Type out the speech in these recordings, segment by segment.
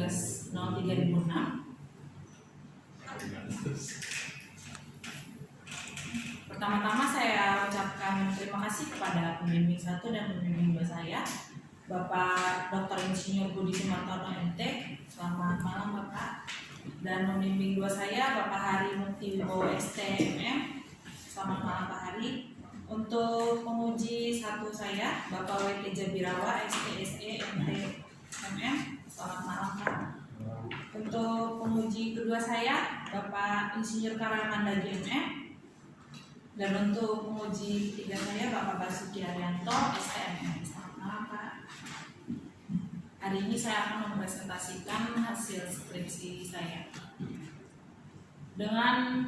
13/03/2006. Pertama-tama saya ucapkan terima kasih kepada pembimbing 1 dan pembimbing 2 saya, Bapak Dr. Insinyur Budi Sumartono MT. Selamat malam Bapak. Dan pembimbing 2 saya, Bapak Hari Mukti Wibowo ST MM. Selamat malam Pak Hari. Untuk penguji 1 saya, Bapak W.T. Jabirawa STSE MT MM. Selamat malam Pak. Untuk penguji kedua saya, Bapak Insinyur Karamanda GMM. Dan untuk penguji ketiga saya, Bapak Basuki Arianto STMM. Selamat malam Pak. Hari ini saya akan mempresentasikan hasil skripsi saya dengan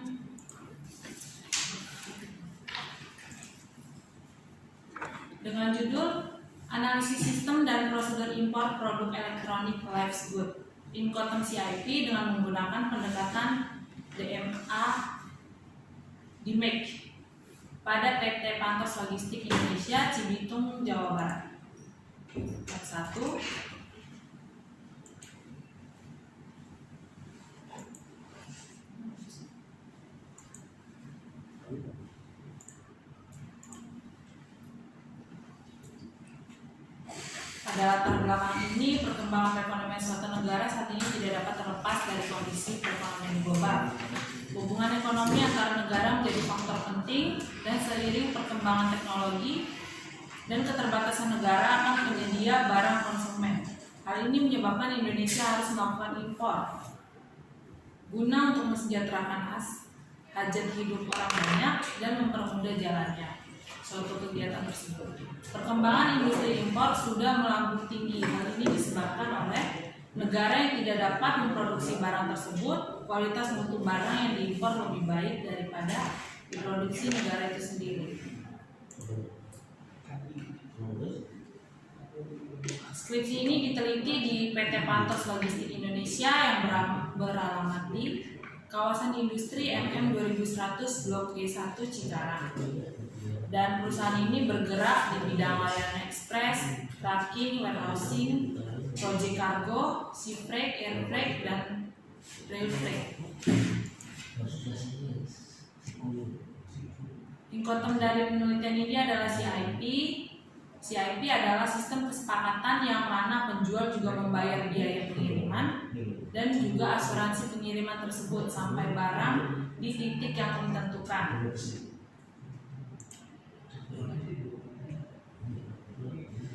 judul Analisis Sistem dan Prosedur Impor Produk Elektronik Live Goods Incoterm CIP dengan menggunakan pendekatan DMA pada PT Pantos Logistik Indonesia Cibitung, Jawa Barat. Yang 1. Pada latar belakang ini, perkembangan perekonomian suatu negara saat ini tidak dapat terlepas dari kondisi perekonomian global. Hubungan ekonomi antara negara menjadi faktor penting, dan seiring perkembangan teknologi dan keterbatasan negara akan penyedia barang konsumen. Hal ini menyebabkan Indonesia harus melakukan impor guna untuk mensejahterakan hajat hidup orang banyak dan mempermudah jalannya suatu kegiatan tersebut. Perkembangan industri impor sudah melambung tinggi. Hal ini disebabkan oleh negara yang tidak dapat memproduksi barang tersebut, kualitas mutu barang yang diimpor lebih baik daripada diproduksi negara itu sendiri. Skripsi ini diteliti di PT Pantos Logistik Indonesia yang beralamat di kawasan industri MM 2100 Blok G1 Cikarang. Dan perusahaan ini bergerak di bidang layanan ekspres, tracking, warehousing, project cargo, sea freight, air freight, dan rail freight. Incoterm dari penelitian ini adalah CIP. CIP adalah sistem kesepakatan yang mana penjual juga membayar biaya pengiriman dan juga asuransi pengiriman tersebut sampai barang di titik yang ditentukan.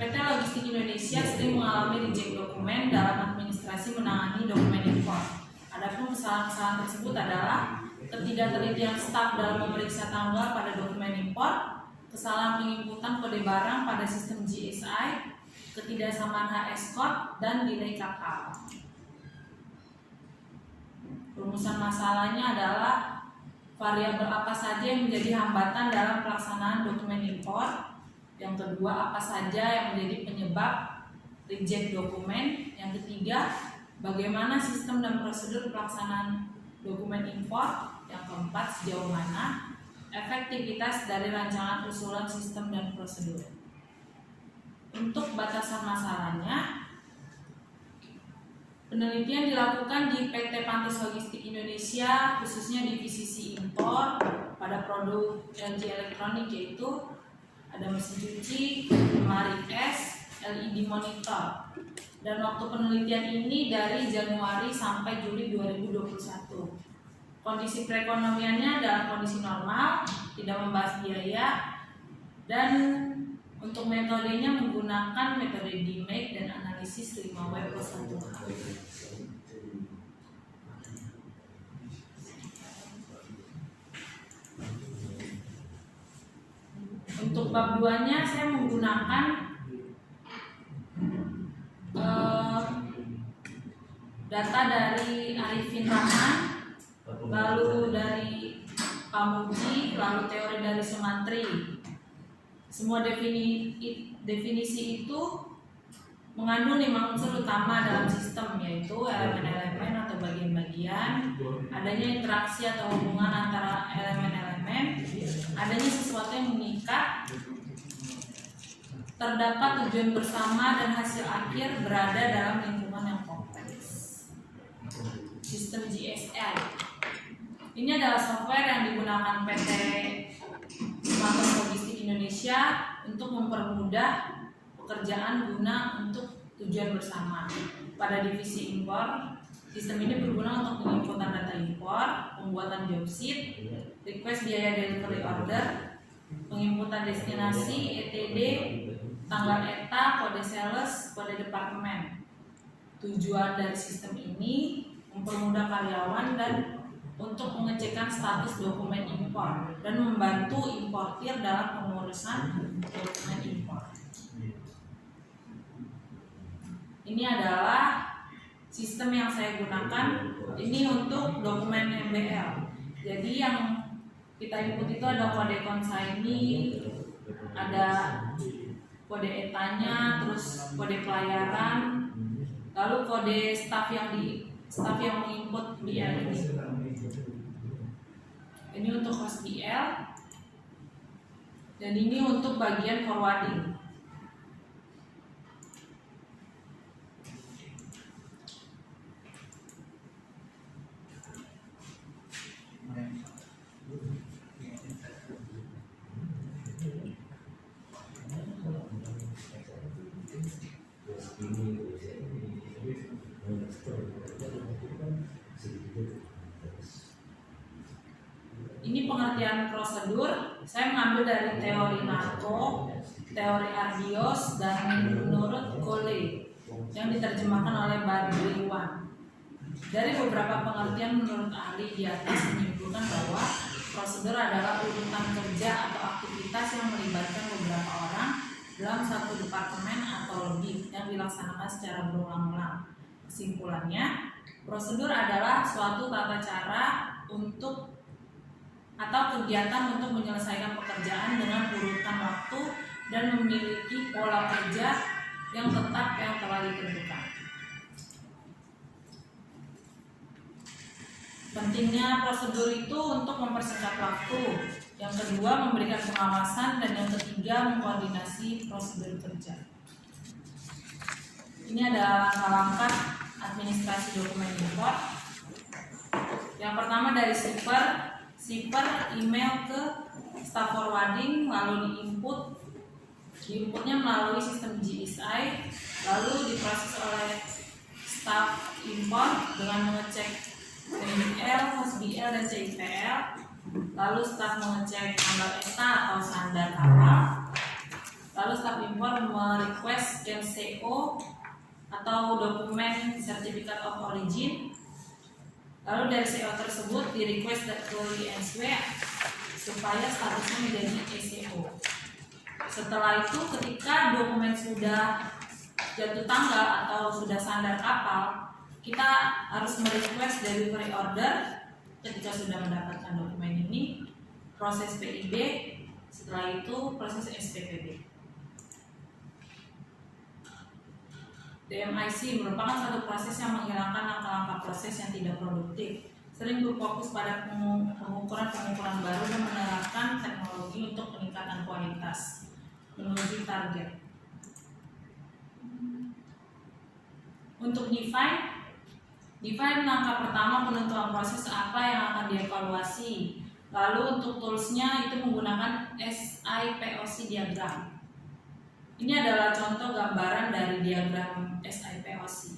PT Logistik Indonesia sering mengalami reject dokumen dalam administrasi menangani dokumen impor. Adapun kesalahan-kesalahan tersebut adalah ketidaktelitian staf dalam memeriksa tanggal pada dokumen impor, kesalahan penginputan kode barang pada sistem GSI, ketidaksamaan HS code, dan delay kapal. Rumusan masalahnya adalah variabel apa saja yang menjadi hambatan dalam pelaksanaan dokumen impor. Yang kedua, apa saja yang menjadi penyebab reject dokumen. Yang ketiga, bagaimana sistem dan prosedur pelaksanaan dokumen impor. Yang keempat, sejauh mana efektivitas dari rancangan usulan sistem dan prosedur. Untuk batasan masalahnya, penelitian dilakukan di PT Pantos Logistik Indonesia, khususnya divisi impor pada produk LG elektronik, yaitu ada mesin cuci, lemari es, LED monitor. Dan waktu penelitian ini dari Januari sampai Juli 2021. Kondisi perekonomiannya dalam kondisi normal, tidak membahas biaya, dan untuk metodenya menggunakan metode DMA dan analisis 5W+1H. Untuk bab 2-nya saya menggunakan data dari Arifin Rahman, lalu dari Pamuji, lalu teori dari Sumantri. Semua definisi itu mengandung 5 unsur utama dalam sistem, yaitu elemen-elemen atau bagian-bagian, adanya interaksi atau hubungan antara elemen-elemen, adanya sesuatu yang mengikat, terdapat tujuan bersama, dan hasil akhir berada dalam lingkungan yang kompleks. sistem GSI. Ini adalah software yang digunakan PT Semartan Logistik Indonesia untuk mempermudah pekerjaan guna untuk tujuan bersama. Pada divisi impor, sistem ini berguna untuk penginputan data impor, pembuatan job sheet, request biaya delivery order, penginputan destinasi, ETD, tanggal ETA, kode sales, kode departemen. Tujuan dari sistem ini mempermudah karyawan dan untuk mengecekkan status dokumen impor dan membantu importir dalam pengurusan dokumen impor. Ini adalah sistem yang saya gunakan. Ini untuk dokumen MBL. Jadi yang kita input itu ada kode consignee, ada kode ETA-nya, terus kode pelayaran, lalu kode staff yang menginput BL ini. Ini untuk host BL, dan ini untuk bagian forwarding. Ini pengertian prosedur, saya mengambil dari teori NATO, teori Ardios, dan menurut Cole yang diterjemahkan oleh Badriwan. Dari beberapa pengertian menurut ahli di atas menyimpulkan bahwa prosedur adalah urutan kerja atau aktivitas yang melibatkan beberapa orang dalam satu departemen atau lebih yang dilaksanakan secara berulang-ulang. Kesimpulannya, prosedur adalah suatu tata cara untuk atau kegiatan untuk menyelesaikan pekerjaan dengan urutan waktu dan memiliki pola kerja yang tetap yang telah ditentukan. Pentingnya prosedur itu untuk mempersingkat waktu. Yang kedua, memberikan pengawasan, dan yang ketiga, mengkoordinasi prosedur kerja. Ini adalah langkah-langkah administrasi dokumen impor. Yang pertama dari shipper email ke staff forwarding, lalu diinputnya melalui sistem GSI, lalu diproses oleh staff impor dengan mengecek BL, HOSBL, dan CIPL, lalu staff mengecek tanggal ETA atau standar kapal, lalu staff impor merequest scan CO atau dokumen Certificate of Origin. Lalu dari CO tersebut di request ke ISW supaya statusnya menjadi ECO. Setelah itu, ketika dokumen sudah jatuh tanggal atau sudah standar kapal, kita harus merequest delivery order. Ketika sudah mendapatkan dokumen ini, proses PIB, setelah itu proses SPPB. DMIC merupakan satu proses yang menghilangkan langkah-langkah proses yang tidak produktif, sering berfokus pada pengukuran baru dan menerapkan teknologi untuk peningkatan kualitas menuju target. Untuk define langkah pertama, penentuan proses apa yang akan dievaluasi. Lalu untuk toolsnya itu menggunakan SIPOC diagram. Ini adalah contoh gambaran dari diagram SIPOC.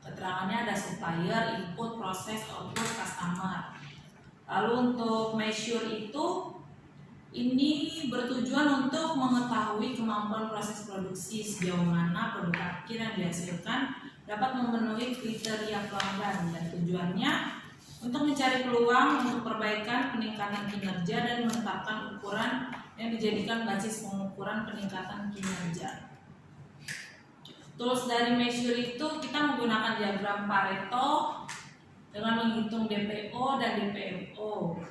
Keterangannya ada supplier, input, proses, output, customer. Lalu untuk measure itu, ini bertujuan untuk mengetahui kemampuan proses produksi sejauh mana produk akhir yang dihasilkan dapat memenuhi kriteria pelanggan, dan tujuannya untuk mencari peluang untuk perbaikan peningkatan kinerja dan menetapkan ukuran yang dijadikan basis pengukuran peningkatan kinerja. Tools dari measure itu kita menggunakan diagram Pareto dengan menghitung DPO dan DPMO.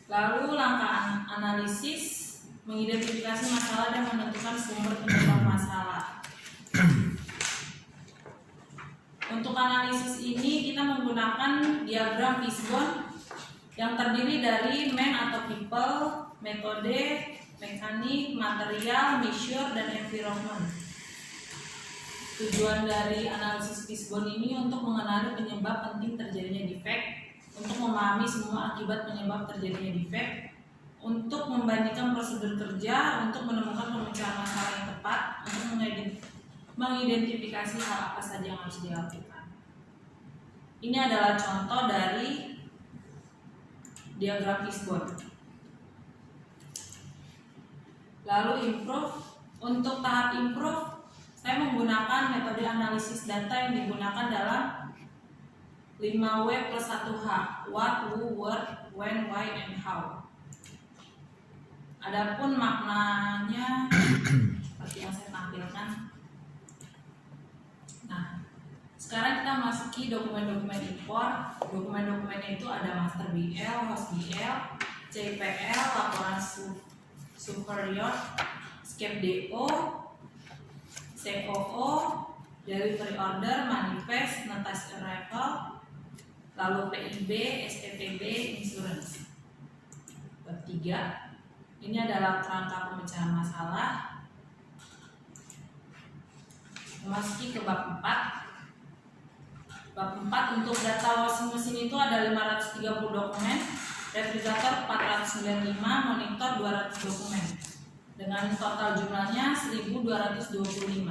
Lalu langkah analisis, mengidentifikasi masalah dan menentukan sumber penyebab masalah. Untuk analisis ini kita menggunakan diagram fishbone yang terdiri dari man atau people, metode, mekanik, material, measure, dan environment. Tujuan dari analisis fishbone ini untuk mengenali penyebab penting terjadinya defek, untuk memahami semua akibat penyebab terjadinya defek, untuk membandingkan prosedur kerja, untuk menemukan pemecahan masalah yang tepat, untuk mengidentifikasi hal apa saja yang harus dilakukan. Ini adalah contoh dari diagram fishbone. Lalu improve, untuk tahap improve saya menggunakan metode analisis data yang digunakan dalam 5W plus 1H, what, who, what, when, why, and how. Adapun maknanya seperti yang saya tampilkan. Nah, sekarang kita masuki dokumen-dokumen impor. Dokumen-dokumennya itu ada master BL, host BL, CPL, laporan superior, scape DO, COO, delivery order, manifest, notice arrival, lalu PIB, SPPB, insurance. Bab 3, ini adalah kerangka pemecahan masalah. Memasuki ke bab 4. Bab 4, untuk data washing mesin itu ada 530 dokumen, refrigerator 495, monitor 200 dokumen. Dengan total jumlahnya 1225.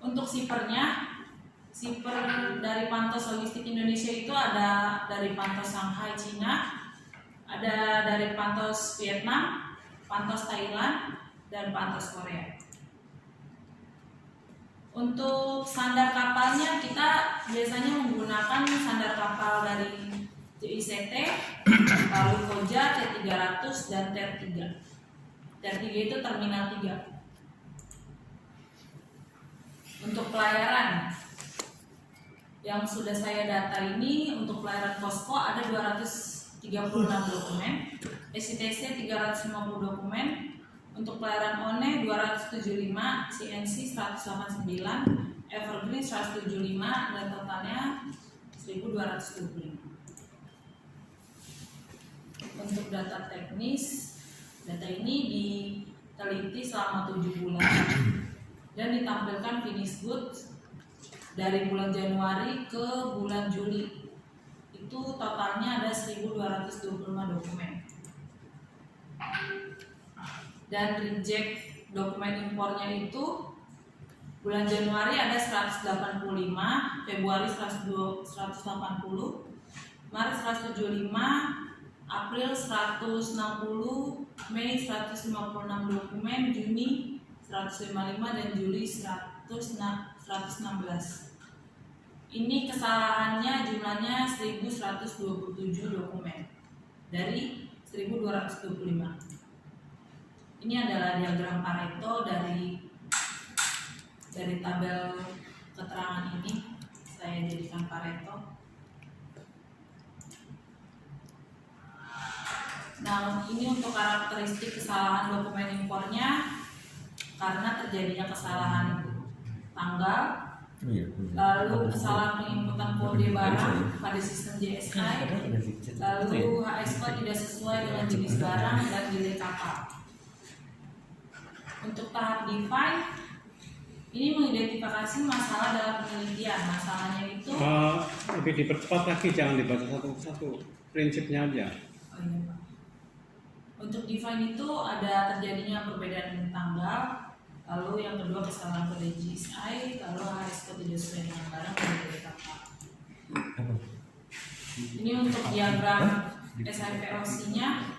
Untuk shippernya, shipper dari Pantos Logistik Indonesia itu ada dari Pantos Shanghai Cina, ada dari Pantos Vietnam, Pantos Thailand, dan Pantos Korea. Untuk standar kapalnya kita biasanya menggunakan standar kapal dari JICT, lalu Koja, T300, dan TER3. TER3 itu terminal 3. Untuk pelayaran yang sudah saya data ini, untuk pelayaran Posko ada 236 dokumen, SITC 350 dokumen, untuk pelayaran ONE 275, CNC 189, Evergreen 175, dan totalnya 1225. Untuk data teknis, data ini diteliti selama 7 bulan dan ditampilkan finish goods dari bulan Januari ke bulan Juli. Itu totalnya ada 1225 dokumen. Dan reject dokumen impornya itu bulan Januari ada 185, Februari 180, Maret 175, April 160, Mei 156 dokumen, Juni 155, dan Juli 116. Ini kesalahannya jumlahnya 1127 dokumen dari 1225. Ini adalah diagram Pareto dari tabel keterangan ini saya jadikan Pareto. Nah, ini untuk karakteristik kesalahan dokumen impornya, karena terjadinya kesalahan tanggal, lalu kesalahan penginputan kode barang pada sistem JSI, lalu HSK tidak sesuai dengan jenis barang dan delay kapal. Untuk tahap define, ini mengidentifikasi masalah dalam penelitian. Masalahnya itu lebih dipercepat lagi, jangan dibaca satu-satu, prinsipnya aja. Oh iya, Pak. Untuk define itu ada terjadinya perbedaan tanggal, lalu yang kedua kesalahan kode GSI, lalu HSK tidak sesuai dengan barang dan delay kapal. Ini untuk diagram SIPOC-nya.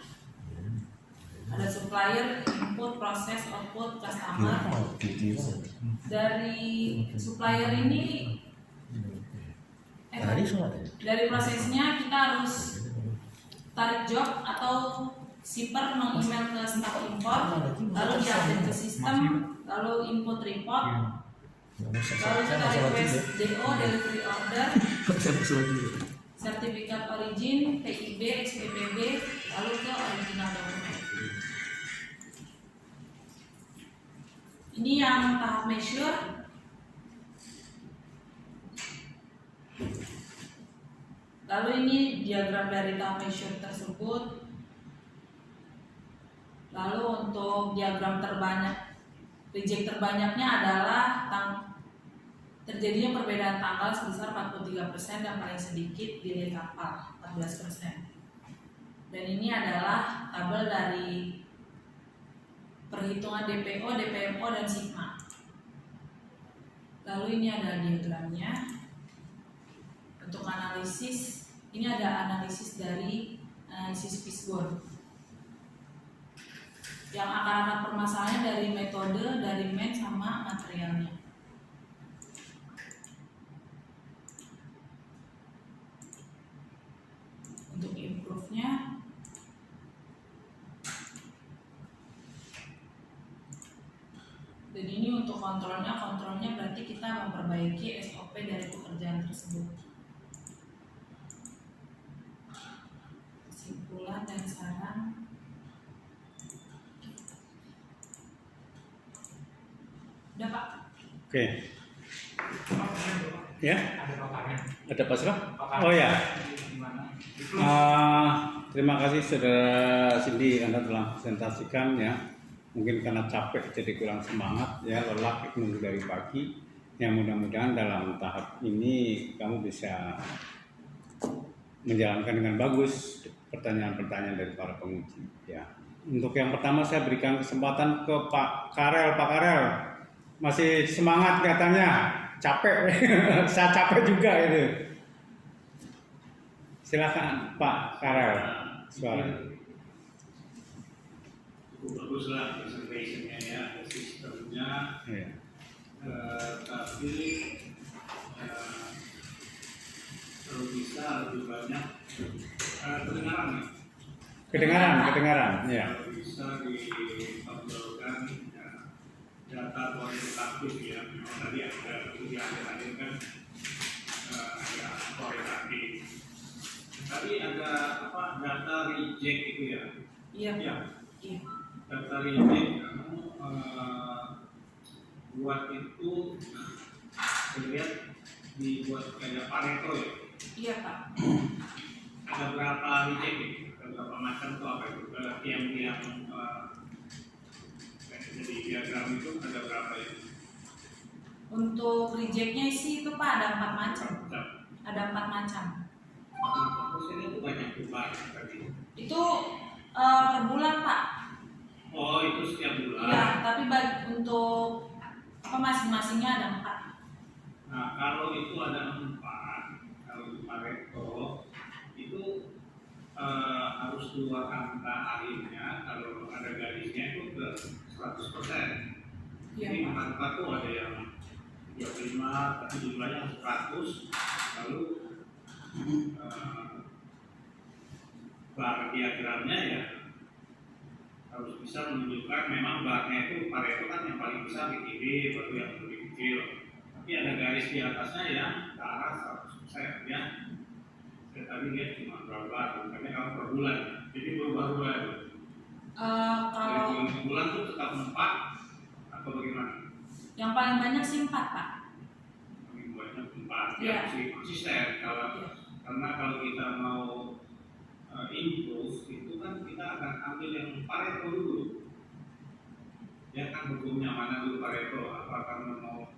Ada supplier, input, proses, output, customer. Dari supplier ini, dari prosesnya kita harus tarik job atau shipper meng-email ke staf import, lalu diupdate ke sistem, lalu input report, lalu kita request DO, delivery order, sertifikat origin, PIB, SPPB, lalu ke original dokumen. Ini yang tahap measure. Lalu ini diagram dari tahap measure tersebut. Lalu untuk diagram terbanyak Reject terbanyaknya adalah terjadinya perbedaan tanggal sebesar 43% dan paling sedikit delay kapal 14%. Dan ini adalah tabel dari perhitungan DPO, DPMO, dan sigma. Lalu ini ada diagramnya. Untuk analisis, ini ada analisis dari analisis Fishbone. Yang akar-akar permasalahannya dari metode, dari main, sama materialnya. Untuk improve-nya, dan ini untuk kontrolnya berarti kita memperbaiki SOP dari pekerjaan tersebut. Kesimpulan dan saran. Udah Pak. Oke. Ya? Ada paparnya. Ada Pak Srah? Oh ya. Terima kasih Saudara Cindy, Anda telah presentasikan ya. Mungkin karena capek jadi kurang semangat ya, lelah menunggu dari pagi. Ya mudah-mudahan dalam tahap ini kamu bisa menjalankan dengan bagus pertanyaan-pertanyaan dari para penguji ya. Untuk yang pertama saya berikan kesempatan ke Pak Karel. Pak Karel masih semangat katanya, capek. Saya capek juga itu. Silakan Pak Karel. Suara. Cukup bagus lah presentationnya ya, sistemnya. Ya. Tapi kalau bisa lebih banyak kedengaran ya. Kedengaran, ya. Kalau bisa ditampilkan ya, data kualitatif ya. Memang tadi ada di akhir-akhir kan ada kualitatif. Tadi ada apa data reject itu ya? Iya. Ya. Iya. Data reject kamu buat itu terlihat dibuat kayak Pareto ya? Iya Pak. Ada berapa reject ini? Ada berapa macam tuh apa itu? Tiang-tiang jadi diagram itu ada berapa ya? Untuk rejectnya sih itu Pak ada 4 macam. Macam. Ada 4 macam. Terus ini tuh banyak bulan tadi. Itu per bulan Pak. Oh itu setiap bulan. Iya, tapi untuk apa masing-masingnya ada 4. Nah kalau itu ada 4, kalau di Pareto itu harus keluar angka akhirnya. Kalau ada garisnya itu ke 100%. Iya, Jadi Pak. angka tuh ada yang 35 tapi jumlahnya 100. Lalu bar diagramnya ya harus bisa menunjukkan memang barnya itu Pareto kan yang paling besar di kiri, baru yang lebih kecil. Tapi ada garis di atasnya yang ke arah 100% ya. Saya tadi lihat cuma berapa, makanya kalau per bulan, jadi berubah-ubah itu. Dari Kalau bulan ke bulan tuh tetap 4 atau bagaimana? yang paling banyak sih 4 Pak. Paling banyak 4 Iya. ya sih konsisten karena kalau kita mau improve itu kan kita akan ambil yang Pareto dulu. Ya kan hukumnya mana dulu Pareto? Apakah mau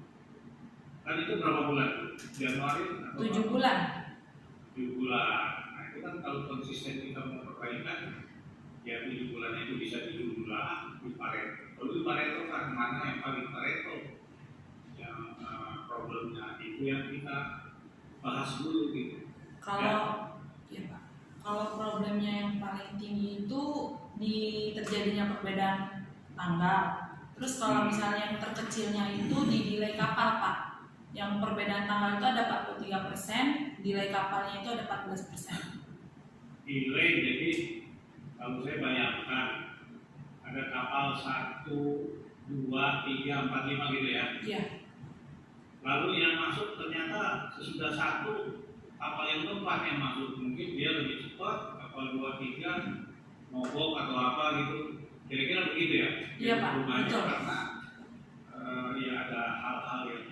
kan itu berapa bulan? Januari atau 7 bulan. 7 bulan. Nah itu kan kalau konsisten kita mau perbaikan ya 7 bulan itu bisa 7 bulan di Pareto. Lalu di Pareto kan mana yang paling Pareto? Yang problemnya itu yang kita bahas dulu gitu. Kalau ya Pak. Kalau problemnya yang paling tinggi itu di terjadinya perbedaan tanggal. Terus kalau misalnya yang terkecilnya itu di delay kapal Pak. Yang perbedaan tanggal itu ada 43%, delay kapalnya itu ada 14%. Delay jadi kalau saya bayangkan ada kapal 1, 2, 3, 4, 5 gitu ya. Iya. Lalu yang masuk ternyata sesudah 1 kapal yang keempat yang masuk, mungkin dia lebih cepat, kapal 2, 3 mogok atau apa gitu, kira-kira begitu ya? Iya Pak, betul. Karena ya ada hal-hal yang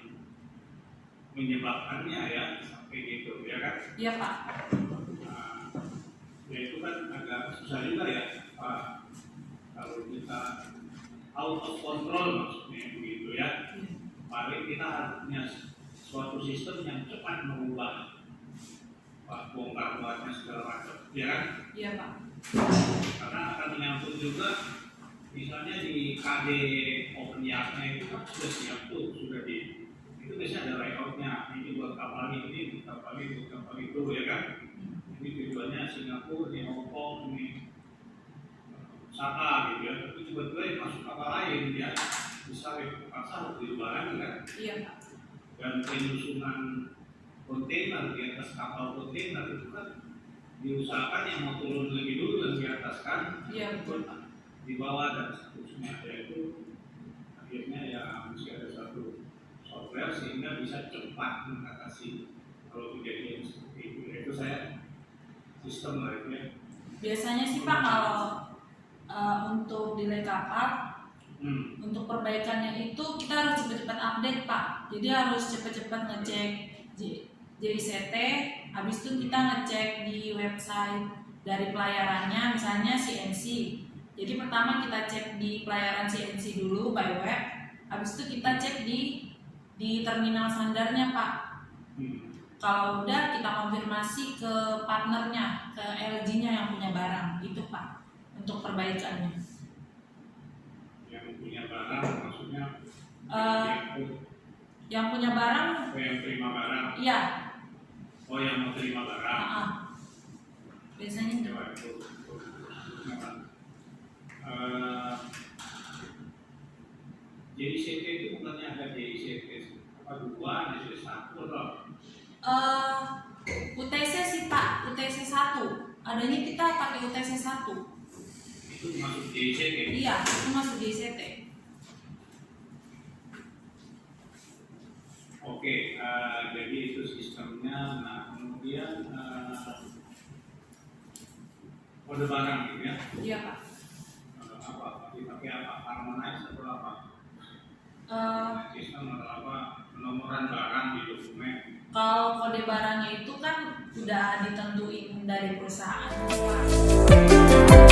menyebabkannya ya sampai gitu ya kan? Iya Pak. Nah, ya itu kan agak susah juga ya Pak, kalau kita out of control maksudnya begitu ya. Paling kita harus punya suatu sistem yang cepat mengubah bongkar muatnya segala macam, ya kan? Iya Pak. Karena akan menyangkut juga, misalnya di KD open yard-nya itu kan sudah siap tuh, itu biasanya ada layout-nya, ini buat kapal ini, buat kapal ini, buat kapal itu, ya kan? Ini tujuannya Singapura, ini Hong Kong, ini Osaka gitu ya, tapi tiba-tiba yang masuk kapal lain ya, bisa terpaksa harus dirubah lagi kan? Iya Pak. Dan penyusunan kontainer di atas kapal kontainer itu kan diusahakan yang mau turun lebih dulu dan di atas kan, Iya betul Pak. di bawah dan seterusnya, yaitu akhirnya ya mesti ada satu software sehingga bisa cepat mengatasi kalau kejadian seperti itu. Itu saya sistem lah itu ya. Biasanya sih Pak kalau untuk delay kapal, untuk perbaikannya itu kita harus cepat-cepat update Pak. Jadi harus cepat-cepat ngecek JICT, habis itu kita ngecek di website dari pelayarannya, misalnya CNC. Jadi pertama kita cek di pelayaran CNC dulu by web, habis itu kita cek di terminal sandarnya Pak. Kalau udah kita konfirmasi ke partnernya, ke LG-nya yang punya barang, itu Pak untuk perbaikannya. Yang punya barang maksudnya Yang punya barang, yang terima barang. iya. Oh, yang mau terima barang. Biasanya itu. Ya, itu. JICT itu bukannya ada JICT apa dua, JICT satu atau? UTC sih Pak, UTC 1. Adanya kita pakai UTC 1. Itu masuk JICT? Iya, itu masuk JICT. Oke, jadi itu sistemnya. Nah, kemudian kode barang gitu ya? Iya Pak. Apa? Dipakai apa? Harmonize atau apa? Sistem atau apa? Penomoran barang di dokumen. Kalau kode barangnya itu kan udah ditentuin dari perusahaan Pak.